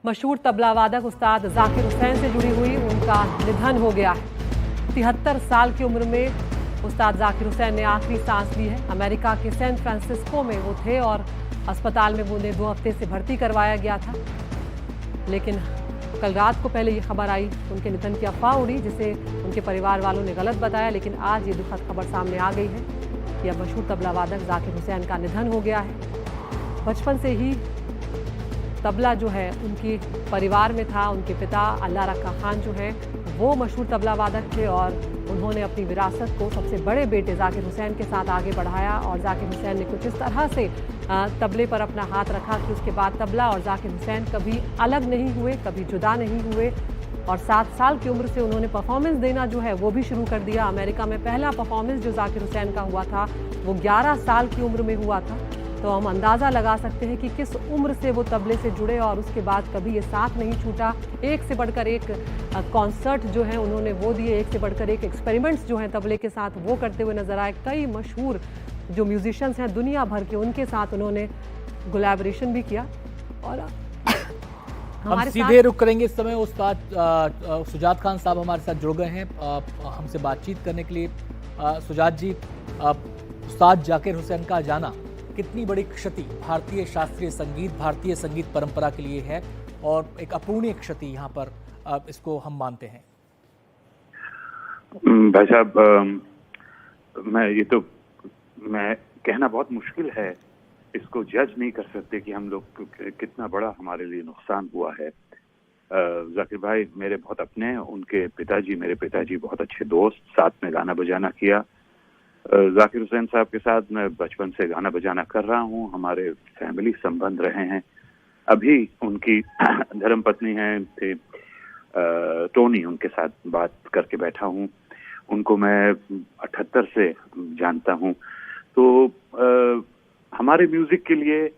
मशहूर तबला वादक उस्ताद जाकिर हुसैन से जुड़ी हुई उनका निधन हो गया है। 73 साल की उम्र में उस्ताद जाकिर हुसैन ने आखिरी सांस ली है। अमेरिका के सैन फ्रांसिस्को में वो थे और अस्पताल में उन्हें 2 हफ्ते से भर्ती करवाया गया था, लेकिन कल रात को पहले ये खबर आई, उनके निधन की अफवाह उड़ी जिसे उनके परिवार वालों ने गलत बताया, लेकिन आज ये दुखद खबर सामने आ गई है कि अब मशहूर तबला वादक जाकिर हुसैन का निधन हो गया है। बचपन से ही तबला जो है उनके परिवार में था। उनके पिता अल्लाह रखा खान जो है वो मशहूर तबला वादक थे और उन्होंने अपनी विरासत को सबसे बड़े बेटे जाकिर हुसैन के साथ आगे बढ़ाया और जाकिर हुसैन ने कुछ इस तरह से तबले पर अपना हाथ रखा कि उसके बाद तबला और जाकिर हुसैन कभी अलग नहीं हुए, कभी जुदा नहीं हुए और 7 साल की उम्र से उन्होंने परफॉर्मेंस देना जो है वो भी शुरू कर दिया। अमेरिका में पहला परफॉर्मेंस जो जाकिर हुसैन का हुआ था वो 11 साल की उम्र में हुआ था, तो हम अंदाज़ा लगा सकते हैं कि किस उम्र से वो तबले से जुड़े और उसके बाद कभी ये साथ नहीं छूटा। एक से बढ़कर एक कॉन्सर्ट जो है उन्होंने वो दिए, एक से बढ़कर एक एक्सपेरिमेंट्स जो हैं तबले के साथ वो करते हुए नजर आए। कई मशहूर जो म्यूजिशियंस हैं दुनिया भर के उनके साथ उन्होंने कोलैबोरेशन भी किया। और हम सीधे रुक करेंगे इस समय। उस्ताद सुजात खान साहब हमारे साथ जुड़ गए हैं हमसे बातचीत करने के लिए। सुजात जी, उस्ताद जाकिर हुसैन का जाना कितनी बड़ी क्षति भारतीय शास्त्रीय संगीत, भारतीय संगीत परंपरा के लिए है और एक अपूर्णीय क्षति यहाँ पर इसको हम मानते हैं। भाई साहब, मैं कहना बहुत मुश्किल है, इसको जज नहीं कर सकते कि हम लोग कितना बड़ा हमारे लिए नुकसान हुआ है। जाकिर भाई मेरे बहुत अपने हैं, उनके पिताजी मेरे पिताजी बहुत अच्छे दोस्त, साथ में गाना बजाना किया। जाकिर हुसैन साहब के साथ मैं बचपन से गाना बजाना कर रहा हूँ, हमारे फैमिली संबंध रहे हैं। अभी उनकी धर्मपत्नी हैं थे टोनी, उनके साथ बात करके बैठा हूँ। उनको मैं 78 से जानता हूँ। तो हमारे म्यूजिक के लिए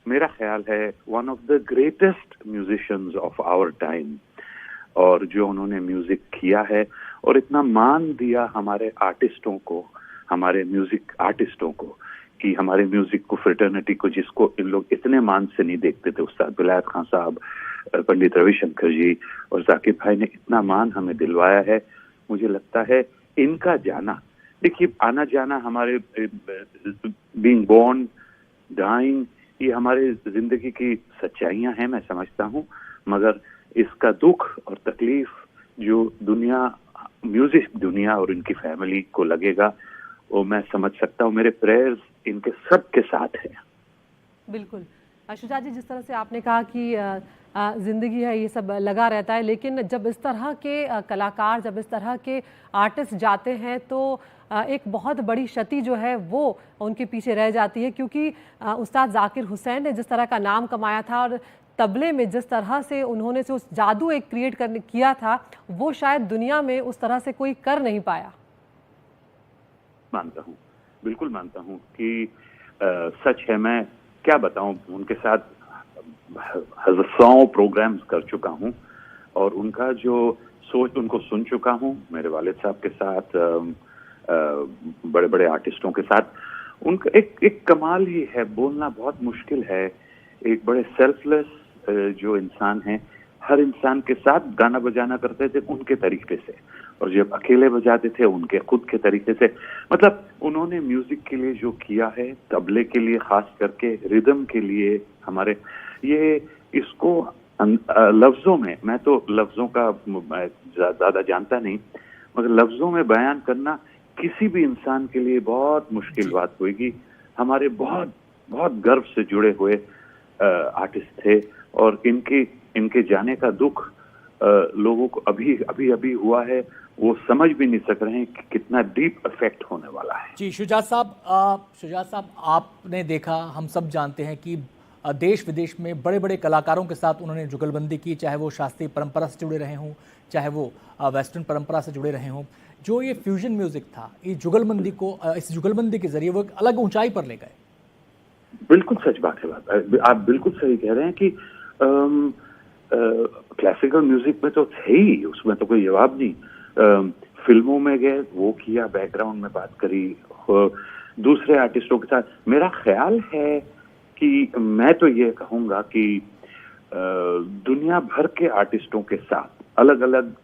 मेरा ख्याल है one of the greatest musicians of our time, और जो उन्होंने म्यूजिक किया है और इतना मान दिया हमारे आर्टिस्टों को, हमारे म्यूजिक आर्टिस्टों को, कि हमारे म्यूजिक को, फ्रेटर्निटी को, जिसको इन लोग इतने मान से नहीं देखते थे, उस्ताद विलायत खान साहब, पंडित रविशंकर जी और जाकिर भाई ने इतना मान हमें दिलवाया है। मुझे लगता है इनका जाना, देखिए आना जाना हमारे बीइंग बोर्न, डाइंग, ये हमारे जिंदगी की सच्चाइयां हैं, मैं समझता हूँ। मगर इसका दुख और तकलीफ जो दुनिया, म्यूजिक दुनिया और इनकी फैमिली को लगेगा वो मैं समझ सकता हूँ। मेरे प्रेयर्स इनके सब के साथ हैं। बिल्कुल शुजात जी, जिस तरह से आपने कहा कि जिंदगी है ये सब लगा रहता है, लेकिन जब इस तरह के कलाकार, जब इस तरह के आर्टिस्ट जाते हैं तो एक बहुत बड़ी क्षति जो है वो उनके पीछे रह जाती है, क्योंकि उस्ताद जाकिर हुसैन ने जिस तरह का नाम कमाया था और तबले में जिस तरह से उन्होंने से उस जादू एक क्रिएट करने किया था वो शायद दुनिया में उस तरह से कोई कर नहीं पाया। मानता हूँ, बिल्कुल मानता हूँ कि सच है। मैं क्या बताऊं, उनके साथ 100 प्रोग्राम्स कर चुका हूँ और उनका जो सोच, उनको सुन चुका हूँ। मेरे वालिद साहब के साथ, बड़े बड़े आर्टिस्टों के साथ उनका एक कमाल ही है। बोलना बहुत मुश्किल है। एक बड़े सेल्फलेस जो इंसान हैं, हर इंसान के साथ गाना बजाना करते थे उनके तरीके से, और जब अकेले बजाते थे उनके खुद के तरीके से। मतलब उन्होंने म्यूजिक के लिए जो किया है, तबले के लिए खास करके, रिदम के लिए, हमारे ये इसको लफ्जों में, मैं तो लफ्जों का ज्यादा जानता नहीं, मगर लफ्जों में बयान करना किसी भी इंसान के लिए बहुत मुश्किल बात होगी। हमारे बहुत बहुत गर्व से जुड़े हुए आर्टिस्ट थे और इनके जाने का दुख लोगों को अभी हुआ है, वो समझ भी नहीं सक रहे हैं कि कितना डीप इफेक्ट होने वाला है। जी शुजात साहब, आपने देखा, हम सब जानते हैं कि देश विदेश में बड़े बड़े कलाकारों के साथ उन्होंने जुगलबंदी की, चाहे वो शास्त्रीय परंपरा से जुड़े रहे हों, चाहे वो वेस्टर्न परंपरा से जुड़े रहे हों। जो ये फ्यूजन म्यूजिक था, ये जुगलबंदी को, इस जुगलबंदी के जरिए वो एक अलग ऊंचाई पर ले गए। बिल्कुल सच बात है, आप बिल्कुल सही कह रहे हैं कि क्लासिकल म्यूजिक में तो थे ही, उसमें तो कोई जवाब नहीं। फिल्मों में गए, वो किया, बैकग्राउंड में बात करी दूसरे आर्टिस्टों के साथ। मेरा ख्याल है कि मैं तो ये कहूँगा कि दुनिया भर के आर्टिस्टों के साथ, अलग अलग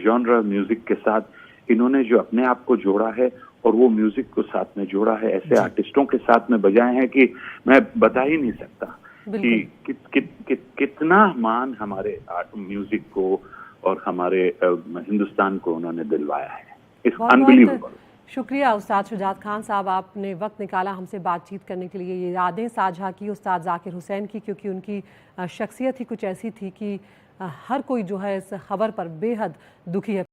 जॉनर म्यूजिक के साथ इन्होंने जो अपने आप को जोड़ा है और वो म्यूजिक को साथ में जोड़ा है, ऐसे आर्टिस्टों के साथ में बजाए हैं कि मैं बता ही नहीं सकता कि कितना मान हमारे म्यूजिक को और हमारे हिंदुस्तान को उन्होंने दिलवाया है। It's unbelievable. शुक्रिया उस्ताद शुजात खान साहब, आपने वक्त निकाला हमसे बातचीत करने के लिए। ये यादें साझा की उस्ताद जाकिर हुसैन की, क्योंकि उनकी शख्सियत ही कुछ ऐसी थी कि हर कोई जो है इस खबर पर बेहद दुखी है।